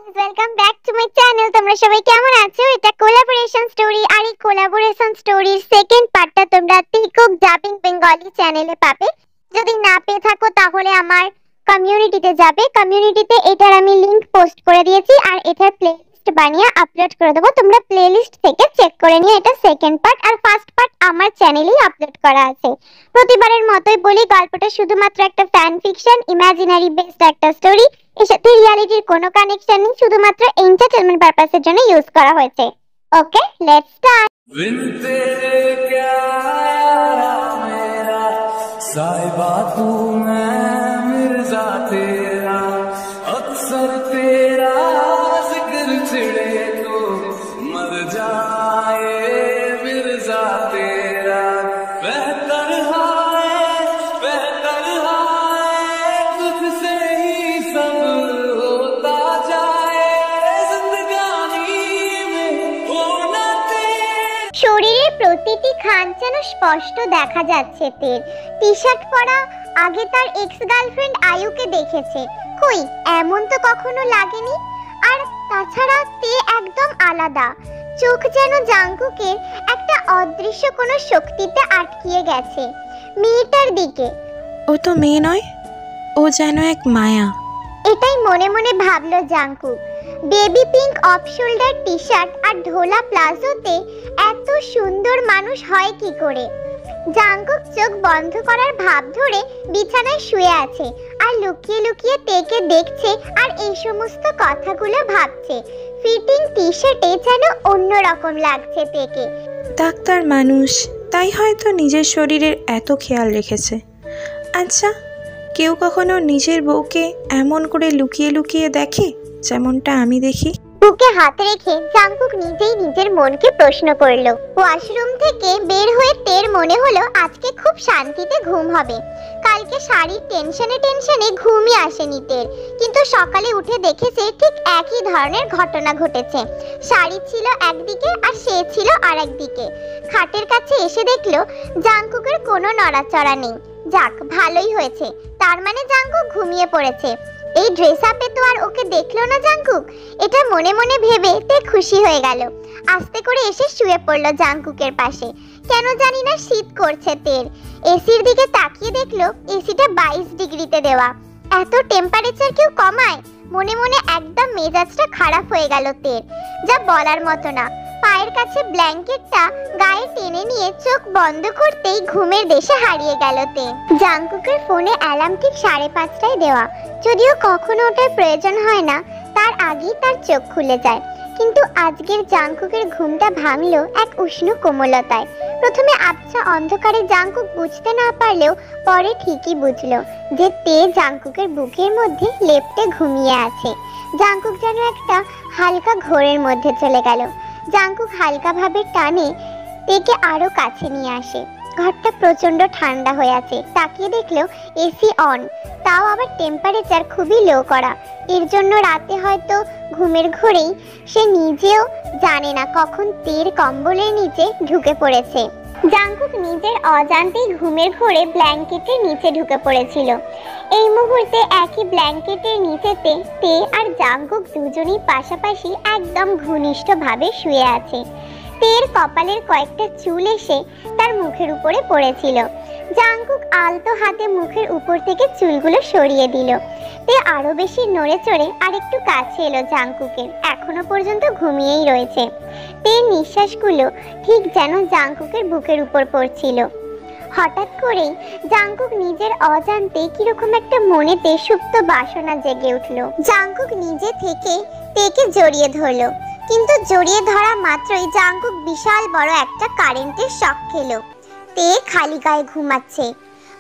Welcome back to my channel. তোমরা সবাই কেমন আছো? এটা কোলাবোরেশন স্টোরি, আর এই কোলাবোরেশন স্টোরির সেকেন্ড পার্টটা তোমরা টিকটক ডাবিং বেঙ্গলি চ্যানেলে পাবে। যদি না পেয়ে থাকো তাহলে আমার কমিউনিটিতে যাবে। কমিউনিটিতে এটার আমি লিংক পোস্ট করে দিয়েছি, আর এটার প্লেলিস্ট বানিয়ে আপলোড করে দেবো। তোমরা প্লেলিস্ট থেকে চেক করে নিও। এটা সেকেন্ড পার্ট, আর ফার্স্ট পার্ট আমার চ্যানেলেই আপলোড করা আছে। প্রতিবারের মতোই বলি, গল্পটা শুধুমাত্র একটা ফ্যান ফিকশন, ইমাজিনারি বেসড একটা স্টোরি। এর সাথে রিয়ালিটির কোনো কানেকশন নেই, শুধুমাত্র এন্টারটেইনমেন্ট পারপাসের জন্য ইউজ করা হয়েছে। ওকে, লেটস স্টার্ট। साहिबा तू मैं मिर्जा तेरा, अक्सर तेरा जिक्र छिड़े तो मर जाए मिर्जा तेरा। बेहतर हाय तुझसे ही सब होता जाए, जिंदगानी में होना तेरा। শরীরের প্রতিটি খান যেন স্পষ্ট দেখা যাচ্ছে তের। টি শার্ট পরা, আগে তার এক্স গার্লফ্রেন্ড আয়ুকে দেখেছে, কই এমন তো কখনো লাগেনি। আর তাছাড়া তে একদম আলাদা, চোখ যেন জাঙ্কুকের একটা অদৃশ্য কোনো শক্তিতে আটকিয়ে গেছে মেয়েটার দিকে। ও তো মেয়ে নয়, ও যেন এক মায়া। এটাই মনে মনে ভাবলো Jungkook. Baby pink off shoulder T shirt আর ঢোলা প্লাজোতে এত সুন্দর মানুষ হয় কি করে? জাঙ্কুক চোখ বন্ধ করার ভাব ধরে বিছানায় শুয়ে আছে, আর লুকিয়ে লুকিয়ে তেকে দেখছে, আর এই সমস্ত কথাগুলো ভাবছে। ফিটিং টি শার্টে যেন অন্যরকম লাগছে তেকে। ডাক্তার মানুষ, তাই হয়তো নিজের শরীরের এত খেয়াল রেখেছে। আচ্ছা, কেউ কখনো নিজের বউকে এমন করে লুকিয়ে লুকিয়ে দেখে যেমনটা আমি দেখি? বুকে হাত রেখে জাঙ্কুক নিজেই নিজের মনকে প্রশ্ন করলো। ওয়াশরুম থেকে বের হয়ে তের মনে হলো আজকে খুব শান্তিতে ঘুম হবে। কালকে শাড়ির টেনশনে ঘুমই আসেনি তের, কিন্তু সকালে উঠে দেখেছে ঠিক একই ধরনের ঘটনা ঘটেছে। শাড়ি ছিল একদিকে আর সে ছিল আরেকদিকে। খাটের কাছে এসে দেখলো জাঙ্কুকের কোনো নড়াচড়া নেই। যাক, ভালোই হয়েছে, তার মানে জাঙ্কুক ঘুমিয়ে পড়েছে। এই ড্রেস আপে তো আর ওকে দেখলো না জাঙ্কুক। এটা মনে মনে ভেবে তে খুশি হয়ে গেল। আস্তে করে এসে শুয়ে পড়লো জাঙ্কুকের পাশে। কেন জানি না শীত করছে তের। এসির দিকে তাকিয়ে দেখলো এসিটা 22 ডিগ্রিতে দেওয়া। এত টেম্পারেচার কেউ কমায়? মনে মনে একদম মেজাজটা খারাপ হয়ে গেল তের, যা বলার মতো না। পায়ের কাছে ব্ল্যাঙ্কেটটা গায়ে টেনে নিয়ে চোখ বন্ধ করতেই ঘুমের দেশে হারিয়ে গেল তে। জাঙ্কুকের ফোনে অ্যালার্ম ঠিক 5:30টায় দেওয়া, যদিও কখনো ওটার প্রয়োজন হয় না, তার আগেই তার চোখ খুলে যায়। কিন্তু আজকের জাঙ্কুকের ঘুমটা ভাঙলো এক উষ্ণ কোমলতায়। প্রথমে আবছা অন্ধকারে জাঙ্কুক বুঝতে না পারলেও পরে ঠিকই বুঝলো যে তে জাঙ্কুকের বুকের মধ্যে লেপ্টে ঘুমিয়ে আছে। জাঙ্কুক যেন একটা হালকা ঘোরের মধ্যে চলে গেল। জাঙ্কুক হালকা ভাবে টানে তেকে আরো কাছে নিয়ে আসে। ঘরটা প্রচন্ড ঠান্ডা হয়ে আছে। তাকিয়ে দেখলো এসি অন, তাও আবার টেম্পারেচার খুবই লো করা। এর জন্য রাতে হয়তো ঘুমের ঘোরেই সে নিজেও জানে না কখন তের কম্বলের নিচে ঢুকে পড়েছে। জাঙ্কুক নিজের অজান্তেই ঘুমের ঘোরে ব্ল্যাঙ্কেটের নিচে ঢুকে পড়েছিল। এই মুহূর্তে একই ব্ল্যাঙ্কেটের নিচেতে তে আর জাঙ্কুক দুজনেই পাশাপাশি একদম ঘনিষ্ঠভাবে শুয়ে আছে। তের কপালের কয়েকটা চুল এসে তার মুখের উপরে পড়েছিল। জাঙ্কুক আলতো হাতে মুখের উপর থেকে চুলগুলো সরিয়ে দিল। তে আরো বেশি নড়ে চড়ে আরেকটু কাছে এলো জাঙ্কুকের। এখনো পর্যন্ত ঘুমিয়েই রয়েছে। তের নিঃশ্বাসগুলো ঠিক যেন জাঙ্কুকের বুকের উপর পড়ছিল। হঠাৎ করেই জাঙ্কুক নিজের অজান্তে কিরকম একটা মনেতে সুপ্ত বাসনা জেগে উঠল। জাঙ্কুক নিজে থেকে তেকে জড়িয়ে ধরলো, কিন্তু জড়িয়ে ধরা মাত্রই জাঙ্কুক বিশাল বড় একটা কারেন্টের শক খেলো। তে খালি গায়ে ঘুমাচ্ছে।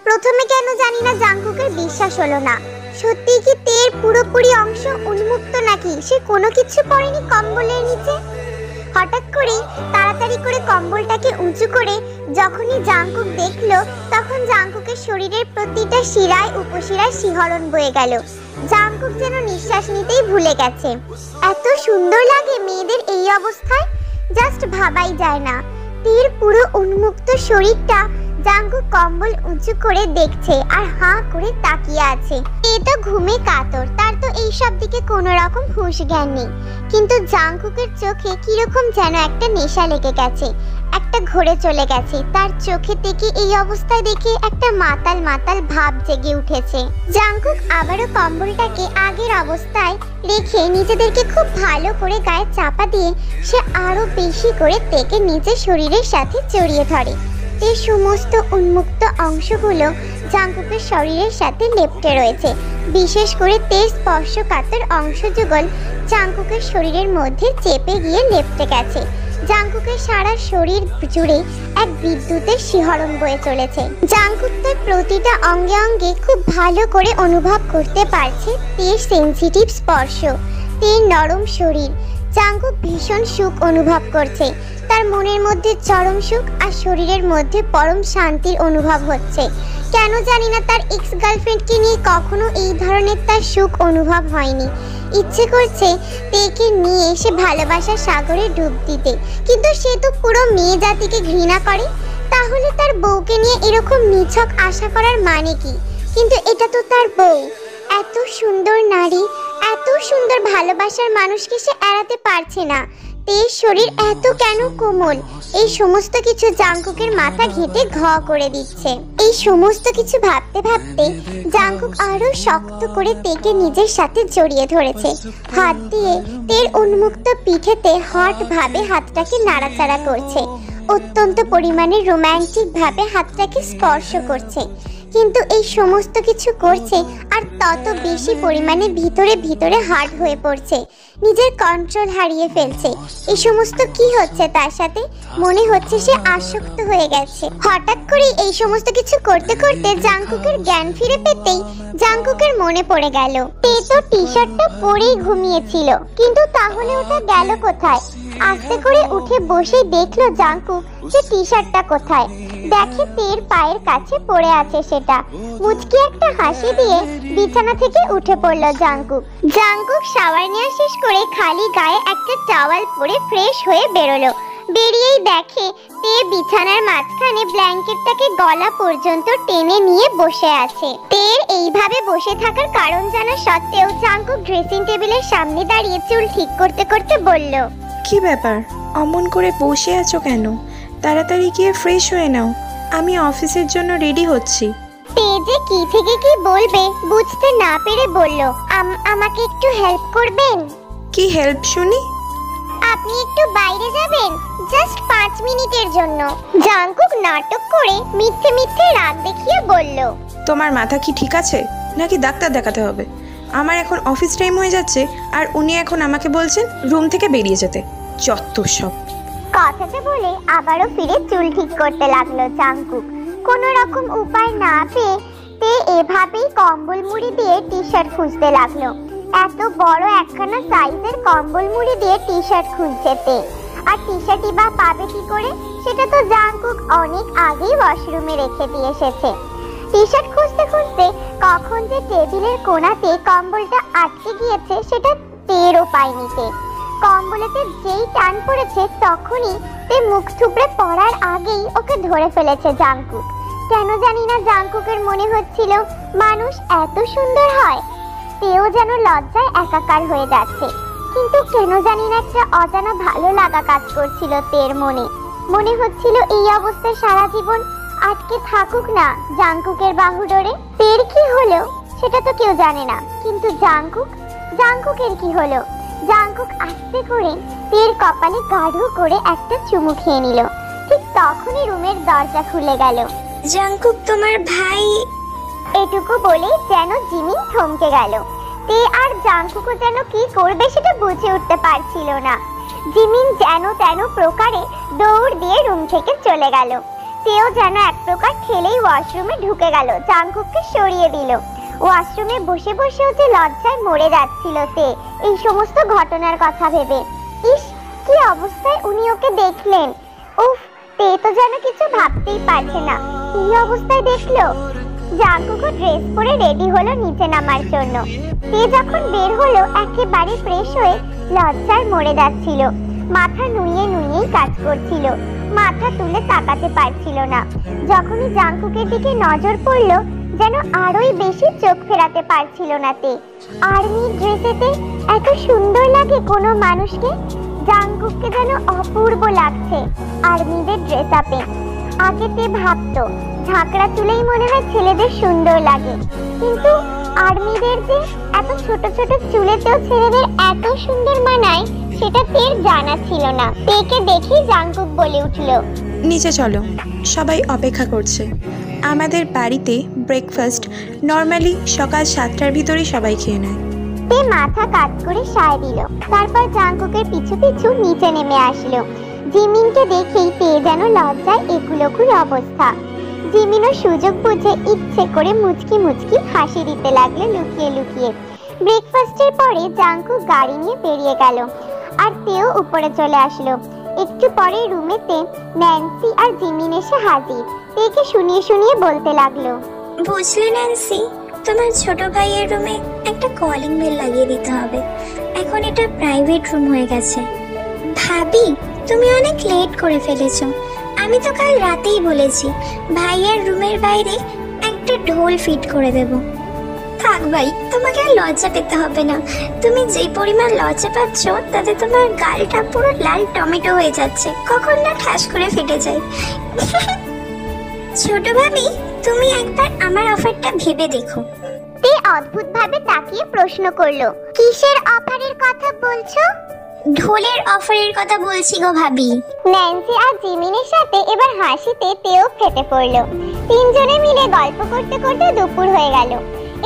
প্রথমে কেন জানি না জাঙ্কুকের বিশ্বাস হলো না। সত্যি কি তের পুরোপুরি অংশ উন্মুক্ত, নাকি সে কোনো কিছু পড়েনি কম্বলের নিচে? হঠাৎ করেই তাড়াতাড়ি করে কম্বলটাকে উঁচু করে যখনই জাঙ্কুক দেখলো, তখন জাঙ্কুকের শরীরের প্রতিটা শিরায় উপশিরায় শিহরণ বয়ে গেল। জাঙ্কুক যেন নিঃশ্বাস নিতেই ভুলে গেছে। এত সুন্দর লাগে মেয়েদের এই অবস্থায়, জাস্ট ভাবাই যায় না। তীর পুরো উন্মুক্ত শরীরটা জাঙ্কুক কম্বল উঁচু করে দেখছে আর হাঁ করে তাকিয়ে আছে। এ তো ঘুমে কাতর, তার তো এইসব দিকে কোনো রকম হুঁশ জ্ঞান নেই। কিন্তু জাঙ্কুকের চোখে কিরকম যেন একটা নেশা লেগে গেছে, একটা ঘোরে চলে গেছে। তার চোখে থেকে এই অবস্থায় দেখে একটা মাতাল মাতাল ভাব জেগে উঠেছে। জাঙ্কুক আবারও কম্বলটাকে আগের অবস্থায় রেখে নিজেদেরকে খুব ভালো করে গায়ে চাপা দিয়ে সে আরো বেশি করে তেকে নিজের শরীরের সাথে জড়িয়ে ধরে। এই সমস্ত উন্মুক্ত অংশগুলো জাঙ্কুকের শরীরের সাথে লেপ্টে রয়েছে। বিশেষ করে তেজ স্পর্শকাতর অংশ যুগল জাঙ্কুকের শরীরের মধ্যে চেপে গিয়ে লেপ্টে গেছে। জাঙ্কুকের সারা শরীর জুড়ে এক বিদ্যুতের শিহরণ বয়ে চলেছে। জাঙ্কুক তার প্রতিটা অঙ্গে অঙ্গে খুব ভালো করে অনুভব করতে পারছে তের সেনসিটিভ স্পর্শ, তের নরম শরীর। জাঙ্কুক ভীষণ সুখ অনুভব করছে। তার মনের মধ্যে চরম সুখ আর শরীরের মধ্যে পরম শান্তির অনুভব হচ্ছে। কেন জানি না তার এক্স গার্লফ্রেন্ডকে নিয়ে কখনো এই ধরনের তার সুখ অনুভব হয়নি। ইচ্ছে করছে তেকে নিয়ে সে ভালোবাসার সাগরে ডুব দিতে, কিন্তু সে তো পুরো মেয়ে জাতিকে ঘৃণা করে। তাহলে তার বউকে নিয়ে এরকম নিছক আশা করার মানে কি? কিন্তু এটা তো তার বউ, এত সুন্দর নারী, এত সুন্দর ভালোবাসার মানুষকে সে এড়াতে পারছে না। তের শরীর এত কেন কোমল? এই সমস্ত কিছু জাঙ্কুকের মাথা ঘেঁটে ঘ করে দিচ্ছে। এই সমস্ত কিছু ভাবতে ভাবতে জাঙ্কুক আরো শক্ত করে তেকে নিজের সাথে জড়িয়ে ধরেছে। হাত দিয়ে তের উন্মুক্ত পিঠেতে হট ভাবে হাতটাকে নাড়াচাড়া করছে। অত্যন্ত পরিমাণে রোমান্টিক ভাবে হাতটাকে স্পর্শ করছে। কিন্তু এই সমস্ত কিছু করছে আর তত বেশি পরিমাণে ভিতরে ভিতরে হার্ড হয়ে পড়ছে, নিজের কন্ট্রোল হারিয়ে ফেলছে। এই সমস্ত কি হচ্ছে তার সাথে? মনে হচ্ছে সে আসক্ত হয়ে গেছে। হঠাৎ করে এই সমস্ত কিছু করতে করতে জাঙ্কুকের জ্ঞান ফিরে পেতেই জাঙ্কুকের মনে পড়ে গেল তে তো টি শার্টটা পরেই ঘুমিয়েছিল, কিন্তু তাহলে ওটা গেল কোথায়? আস্তে করে উঠে বসে দেখলো জাঙ্কুক যে টি শার্টটা কোথায়। দেখে তের পায়ের কাছে পড়ে আছে সেটা। মুচকি একটা হাসি দিয়ে বিছানা থেকে উঠে পড়লো জাঙ্কুক। জাঙ্কুক শাওয়ার নেওয়া শেষ করে খালি গায়ে একটা টাওয়াল পরে ফ্রেশ হয়ে বেরোলো। বেরিয়েই দেখে তে বিছানার মাঝখানে ব্ল্যাঙ্কেটটাকে গলা পর্যন্ত টেনে নিয়ে বসে আছে। তের এইভাবে বসে থাকার কারণ জানা সত্ত্বেও জাঙ্কুক ড্রেসিং টেবিলের সামনে দাঁড়িয়ে চুল ঠিক করতে করতে বলল, কি ব্যাপার, অমন করে বসে আছো কেন? তাড়াতাড়ি গিয়ে ফ্রেশ হয়ে নাও, আমি অফিসের জন্য রেডি হচ্ছি। তে যে কি থেকে কি বলবে বুঝতে না পেরে বলল, আমাকে একটু হেল্প করবেন? কি হেল্প শুনি? আপনি একটু বাইরে যাবেন, জাস্ট 5 মিনিটের জন্য। জাঙ্কুক নাটক করে মিথ্যে মিথ্যে রাগ দেখিয়ে বলল, তোমার মাথা কি ঠিক আছে নাকি ডাক্তার দেখাতে হবে? আমার এখন অফিস টাইম হয়ে যাচ্ছে আর উনি এখন আমাকে বলছেন রুম থেকে বেরিয়ে যেতে। যত সব। কথাটা বলে আবারও ফিরে চুল ঠিক করতে লাগলো জাঙ্কুক। কোনো রকম উপায় না পেয়ে তে এভাবেই কম্বল মুড়ি দিয়ে টি শার্ট খুঁজতে লাগলো। এত বড় একখানা সাইজের কম্বল মুড়ি দিয়ে টি শার্ট খুঁজছে তে, আর টি শার্টই বা পাবে কি করে? সেটা তো জাঙ্কুক অনেক আগেই ওয়াশরুমে রেখে দিয়ে এসেছে। টি শার্ট খুঁজতে খুঁজতে কখন যে টেবিলের কোণাতে কম্বলটা আটকে গিয়েছে সেটা টেরও পায়নি তে। কম্বলেতে যেই টান পড়েছে তখনই তে মুখ থুবড়ে পড়ার আগেই ওকে ধরে ফেলেছে জাঙ্কুক। কেন জানি না জাঙ্কুকের মনে হচ্ছিল মানুষ এত সুন্দর হয়। তেও যেন লজ্জায় একাকার হয়ে যাচ্ছে, কিন্তু কেন জানি না একটা অজানা ভালো লাগা কাজ করছিল তের মনে। মনে হচ্ছিল এই অবস্থায় সারা জীবন আটকে থাকুক না জাঙ্কুকের বাহু ডোরে। তের কি হলো সেটা তো কেউ জানে না, কিন্তু জাঙ্কুকের কি হলো? জাঙ্কুক আস্তে করে তের কপালে গাঢ় করে একটা চুমু খেয়ে নিল। ঠিক তখনই রুমের দরজা খুলে গেল। জাঙ্কুক, তোমার ভাই। এটুকু বলে যেন জিমিন থমকে গেল। তে আর জাঙ্কুকও যেন কি করবে সেটা বুঝে উঠতে পারছিল না। জিমিন যেন তেন প্রকারে দৌড় দিয়ে রুম থেকে চলে গেল। তেও যেন এক প্রকার ঠেলেই ওয়াশরুমে ঢুকে গেল, জাঙ্কুককে সরিয়ে দিল। ওয়াশরুমে বসে বসেও যে লজ্জায় মরে যাচ্ছিল তে এই সমস্ত ঘটনার কথা ভেবে। ইস, কি অবস্থায় উনি ওকে দেখলেন! উফ, তে তো যেন কিছু ভাবতেই পারছে না। এই অবস্থায় দেখলো। জাঙ্কুকও ড্রেস পরে রেডি হলো নিচে নামার জন্য। তে যখন বের হলো একেবারে ফ্রেশ হয়ে লজ্জায় মরে যাচ্ছিল, মাথা নুইয়ে নুইয়েই কাজ করছিল। মাথা তুলে তাকাতে পারছিল না। যখনই জাংকুকের দিকে নজর পড়ল যেন আরোই বেশি চোখ ফেরাতে পারছিল না তে। আর্মি ড্রেসেতে এত সুন্দর লাগে কোনো মানুষকে। জাংকুককে যেন অপূর্ব লাগছে আর্মিদের ড্রেস আপে। আগে তে ভাবতো ঝাঁকড়া চুলেই মনে হয় ছেলেদের সুন্দর লাগে, কিন্তু আর্মিদের যে এত ছোট ছোট চুলেতেও ছেলেদের এত সুন্দর মানায় সেটা তের জানা ছিল না। তেকে দেখি জাংকুক বলে উঠল, নিচে চলো, সবাই অপেক্ষা করছে। আমাদের বাড়িতে ব্রেকফাস্ট নর্মালি সকাল 7টার ভিতরেই সবাই খেয়ে নেয়। তে মাথা কাত করে সায় দিল। তারপর জাংকুকের পিছু পিছু নিচে নেমে আসলো। জিমিনকে দেখেই তে যেন লজ্জায় একুলকুল অবস্থা। জিমিনও সুযোগ বুঝে ইচ্ছে করে মুচকি মুচকি হাসি দিতে লাগলো লুকিয়ে লুকিয়ে। ব্রেকফাস্টের পরে জাংকুক গাড়ি নিয়ে বেরিয়ে গেল আর তেও উপরে চলে আসলো। একটু পরে রুমেতে ন্যান্সি আর জিমিন এসে হাজির। তেকে শুনিয়ে শুনিয়ে বলতে লাগলো, বুঝলে ন্যান্সি, তোমার ছোট ভাইয়ের রুমে একটা কলিং বেল লাগিয়ে দিতে হবে। এখন এটা প্রাইভেট রুম হয়ে গেছে। ভাবি, তুমি অনেক লেট করে ফেলেছো। আমি তো কাল রাতেই বলেছি ভাইয়ের রুমের বাইরে একটা ঢোল ফিট করে দেব। থাক ভাই, তোমাকে আর লজ্জা পেতে হবে না। তুমি যে পরিমাণ লজ্জা পাচ্ছ তাতে তোমার গালটা পুরো লাল টমেটো হয়ে যাচ্ছে, কখন না ঠাস করে ফেটে যায়। ছোট ভাবি, তুমি একবার আমার অফারটা ভেবে দেখো। তে অদ্ভুতভাবে তাকিয়ে প্রশ্ন করলো, কিসের অফারের কথা বলছো? ঢোলের অফারের কথা বলছি গো ভাবি। ন্যান্সি আর জিমিনের সাথে এবার হাসিতে তেও ফেটে পড়লো। তিনজনে মিলে গল্প করতে করতে দুপুর হয়ে গেল।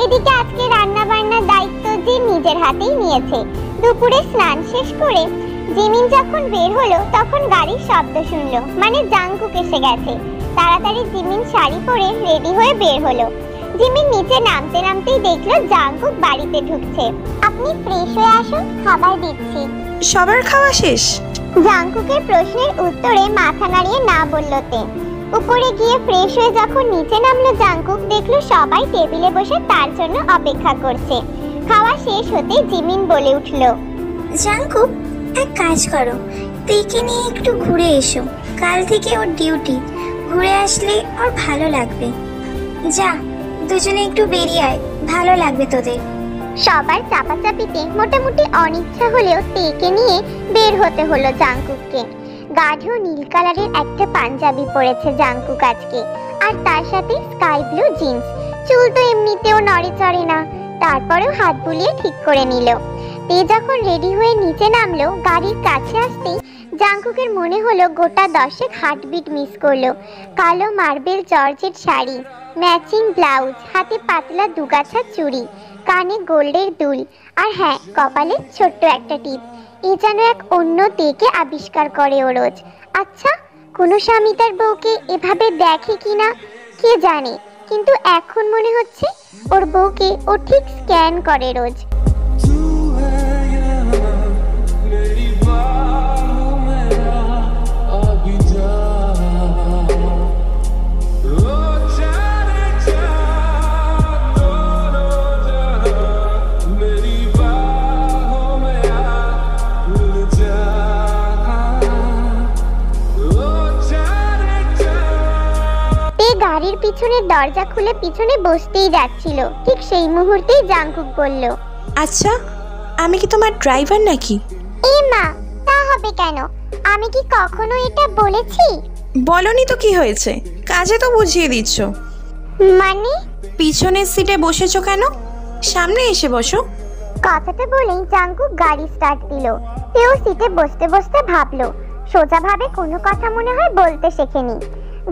এদিকে আজকে রান্না বান্নার দায়িত্ব যে নিজের হাতেই নিয়েছে। দুপুরে স্নান শেষ করে জিমিন যখন বের হলো তখন গাড়ির শব্দ শুনলো, মানে জাংকুক এসে গেছে। তাড়াতাড়ি জিমিন শাড়ি পরে রেডি হয়ে বের হলো। জিমিন নিচে নামতে নামতেই দেখলো জাংকুক বাড়িতে ঢুকছে। আপনি ফ্রেশ হয়ে আসুন, খাবার দিচ্ছি। সবার খাওয়া শেষ? জাংকুকের প্রশ্নের উত্তরে মাথা নাড়িয়ে না বলল তে। উপরে গিয়ে ফ্রেশ হয়ে যখন নিচে নামলো জাংকুক দেখলো সবাই টেবিলে বসে তার জন্য অপেক্ষা করছে। খাওয়া শেষ হতে জিমিন বলে উঠল, জাংকুক, এক কাজ করো, তেকে নিয়ে একটু ঘুরে এসো। কাল থেকে ওর ডিউটি, ঘুরে আসলে ওর ভালো লাগবে। যা, দুজনে একটু বেরিয়ে আয়, ভালো লাগবে তোদের। সবার চাপাচাপিতে মোটামুটি অনিচ্ছা হলেও তেকে নিয়ে বের হতে হলো জাংকুককে। গাঢ় নীল কালারের একটা পাঞ্জাবি পরেছে জাংকুক আজকে, আর তার সাথে স্কাই ব্লু জিন্স। চুল তো এমনিতেও নড়ে চড়ে না, তারপরেও হাত বুলিয়ে ঠিক করে নিল। তে যখন রেডি হয়ে নিচে নামলো, গাড়ির কাছে আসতেই জাংকুকের মনে হলো গোটা 10 হার্টবিট মিস করলো। কালো marble georgette sari, matching blouse, হাতে পাতলা দুগাছা চুড়ি, কানে গোল্ডের দুল, আর হ্যাঁ, কপালে ছোট্ট একটা টিপ। এ যেন এক অন্য তেকে আবিষ্কার করে ও রোজ। আচ্ছা, কোনো স্বামী তার বউকে এভাবে দেখে কিনা কে জানে, কিন্তু এখন মনে হচ্ছে ওর বউকে ও ঠিক স্ক্যান করে রোজ। तू है यहाँ, मेरी बाहों में आ भी जा। ओ जाने जा, दोनों जहां, मेरी बाहों में आ भूल जा। ओ जाने जा। তে গাড়ির পিছনের দরজা খুলে পিছনে বসতেই যাচ্ছিল, ঠিক সেই মুহূর্তেই জাংকুক বলল, আচ্ছা, আমি কি তোমার ড্রাইভার নাকি? এ মা, তা হবে কেন? আমি কি কখনো এটা বলেছি? বলনি তো কি হয়েছে, কাজে তো বুঝিয়ে দিচ্ছ। মানে? পিছনের সিটে বসেছো কেন? সামনে এসে বসো। কথাটা বলেই জাংকুক গাড়ি স্টার্ট দিল। তেও সিটে বসতে বসতে ভাবলো, সোজাভাবে কোনো কথা মনে হয় বলতে শেখেনি।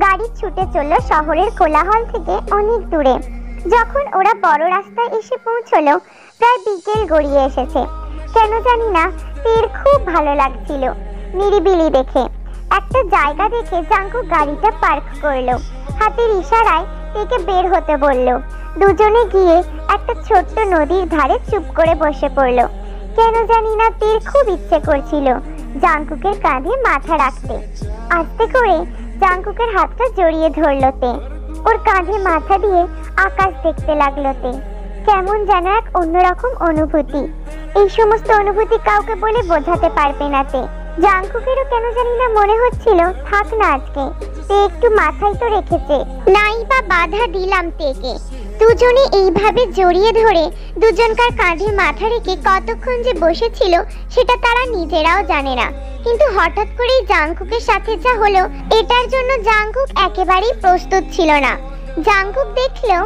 গাড়ি ছুটে চলল শহরের কোলাহল থেকে অনেক দূরে। যখন ওরা বড় রাস্তায় এসে পৌঁছলো, প্রায় বিকেল গড়িয়ে এসেছে। কেন জানি না তের খুব ভালো লাগছিল নিরিবিলি দেখে। একটা জায়গা দেখে জাংকুক গাড়িটা পার্ক করলো। হাতের ইশারায় তেকে বের হতে বলল। দুজনে গিয়ে একটা ছোট্ট নদীর ধারে চুপ করে বসে পড়লো। কেন জানি না তের খুব ইচ্ছে করছিল জাংকুকের কাঁধে মাথা রাখতে। আস্তে করে জাংকুকের হাতটা জড়িয়ে ধরলো তে। ওর কাঁধে মাথা দিয়ে আকাশ দেখতে লাগলো তে। কেমন যেন এক অন্যরকম অনুভূতি। এই সমস্ত অনুভূতি কাউকে বলে বোঝাতে পারবে না তে, জাংকুকেরও কেন জানি না মনে হচ্ছিল থাক না আজকে, তে একটু মাথায় তো রেখেছে। নাই বা বাধা দিলাম তেকে। দুজনে এইভাবে জড়িয়ে ধরে দুজনকার কাঁধে মাথা রেখে কতক্ষণ যে বসেছিল সেটা তারা নিজেরাও জানে না। কিন্তু হঠাৎ করেই জাংকুকের সাথে যা হলো, এটার জন্য জাংকুক একেবারেই প্রস্তুত ছিল না। জাংকুক দেখলো